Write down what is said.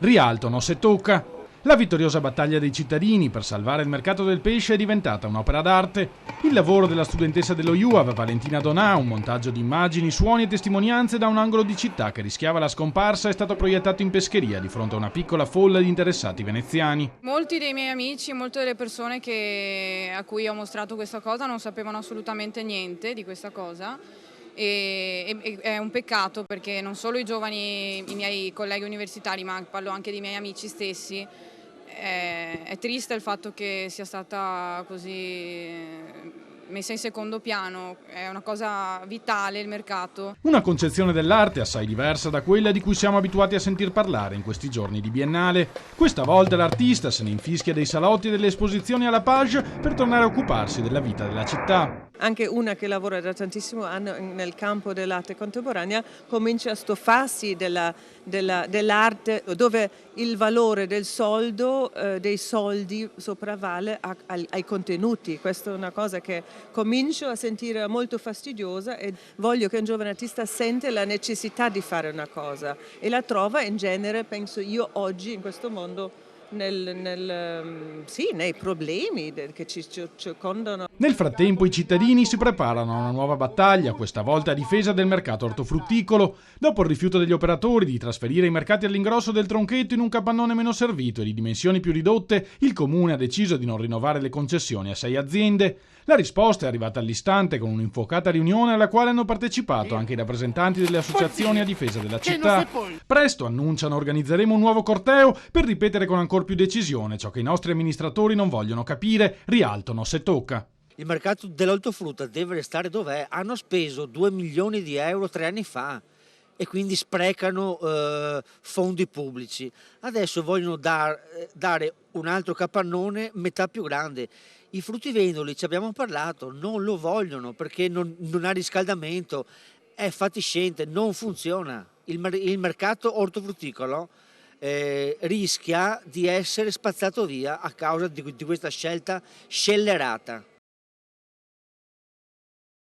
Rialto non se tocca. La vittoriosa battaglia dei cittadini per salvare il mercato del pesce è diventata un'opera d'arte. Il lavoro della studentessa dello IUAV, Valentina Donà, un montaggio di immagini, suoni e testimonianze da un angolo di città che rischiava la scomparsa, è stato proiettato in pescheria di fronte a una piccola folla di interessati veneziani. Molti dei miei amici, molte delle persone a cui ho mostrato questa cosa non sapevano assolutamente niente di questa cosa. E è un peccato perché non solo i giovani, i miei colleghi universitari, ma parlo anche dei miei amici stessi. È triste il fatto che sia stata così messa in secondo piano, è una cosa vitale il mercato. Una concezione dell'arte assai diversa da quella di cui siamo abituati a sentir parlare in questi giorni di Biennale. Questa volta l'artista se ne infischia dei salotti e delle esposizioni alla Page per tornare a occuparsi della vita della città. Anche una che lavora da tantissimo anni nel campo dell'arte contemporanea comincia a stuffarsi dell'arte dove il valore del soldo, dei soldi sopravvale ai contenuti. Questa è una cosa che comincio a sentire molto fastidiosa e voglio che un giovane artista sente la necessità di fare una cosa e la trova in genere, penso io, oggi in questo mondo nei problemi che ci circondano. Nel frattempo i cittadini si preparano a una nuova battaglia, questa volta a difesa del mercato ortofrutticolo. Dopo il rifiuto degli operatori di trasferire i mercati all'ingrosso del Tronchetto in un capannone meno servito e di dimensioni più ridotte, il comune ha deciso di non rinnovare le concessioni a 6 aziende. La risposta è arrivata all'istante con un'infuocata riunione alla quale hanno partecipato anche i rappresentanti delle associazioni a difesa della città. Presto, annunciano, organizzeremo un nuovo corteo per ripetere con ancora più decisione ciò che i nostri amministratori non vogliono capire. Rialto non se tocca. Il mercato dell'ortofrutta deve restare dov'è. Hanno speso 2 milioni di euro 3 anni fa e quindi sprecano fondi pubblici. Adesso vogliono dare un altro capannone metà più grande. I fruttivendoli, ci abbiamo parlato, non lo vogliono perché non ha riscaldamento, è fatiscente, non funziona. Il mercato ortofrutticolo rischia di essere spazzato via a causa di questa scelta scellerata.